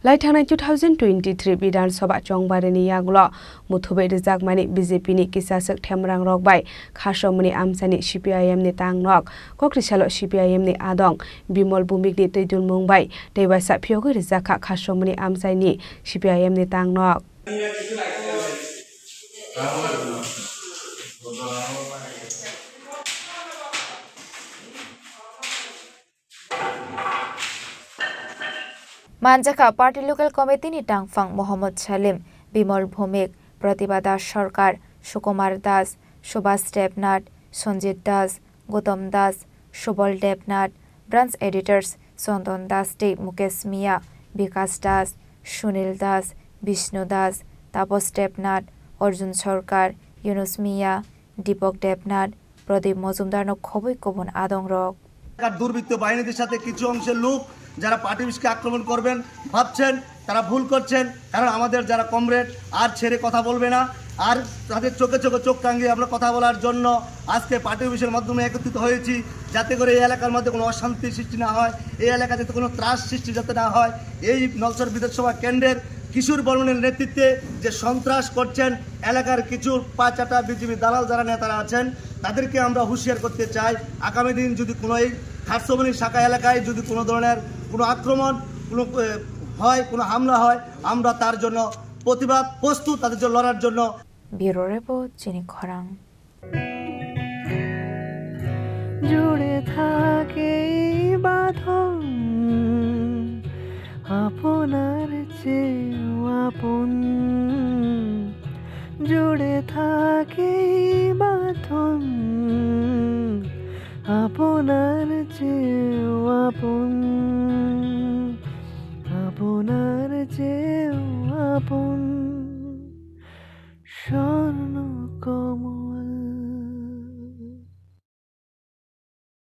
लाइथांनाय 2023 बिधानसभा चंबारिनि यागुल मुथुबै रिजाकमानि बीजेपीनि किसासक थेमरां रकबाय खासमनि आमसानि CPIM नि तांनक कक्रिसालो CPIM नि आदं Bimal बुमिकनि तैदुन मुंबाय दैबासा फियोगै रिजाका खासमनि आमसाइनि CPIM नि तांनक मानजाका पार्टी लोकल कमिटी नि टांगफांग मोहम्मद सलीम बिमल भौमिक प्रतिभा दास सरकार सुकुमार दास सुभाष देबनाथ संजीत दास गौतम दास सुबल देबनाथ ब्रांच एडिटर्स चंदन दास दे मुकेश मिया विकास दास सुनील दास विष्णु दास तापस देबनाथ अर्जुन सरकार यूनुस मिया दीपक देबनाथ प्रदीप मजुमदार नो खबै कबन आदं रक দুর্বৃত্ত বাহিনীদের সাথে কিছু অংশের লোক যারা পার্টি অফিসকে আক্রমণ করবেন ভাবছেন তারা ভুল করছেন কারণ আমাদের যারা কমরেড আর ছেড়ে কথা বলবে না আর তাদের চোখে চোখে চোখ টাঙিয়ে আমরা কথা বলার জন্য আজকে পার্টি অফিসের মাধ্যমে একত্রিত হয়েছি যাতে করে এই এলাকার মধ্যে কোনো অশান্তি সৃষ্টি না হয় এই এলাকাতে কোনো ত্রাস সৃষ্টি যাতে না হয় এই নলছর বিধানসভা কেন্দ্রের কিশোর বর্মনের নেতৃত্বে যে সন্ত্রাস করছেন এলাকার কিছু পাঁচাটা বিজেপি দালাল যারা নেতারা আছেন তাদেরকে আমরা হুঁশিয়ার করতে চাই আগামী দিন যদি কোনো এই খাসমনি শাখা এলাকায় যদি কোনো ধরনের কোনো আক্রমণ কোনো হয় কোনো হামলা হয় আমরা তার জন্য প্রতিবাদ প্রস্তুত তাদের জন্য লড়ার জন্য ব্যুরো রিপোর্ট চিনি খরাং জুড়ে থাকে বাঁধন আপনার চেয়েও আপন জুড়ে থাকে বাঁধন আপনার চেয়েও আপন আপনার চেয়েও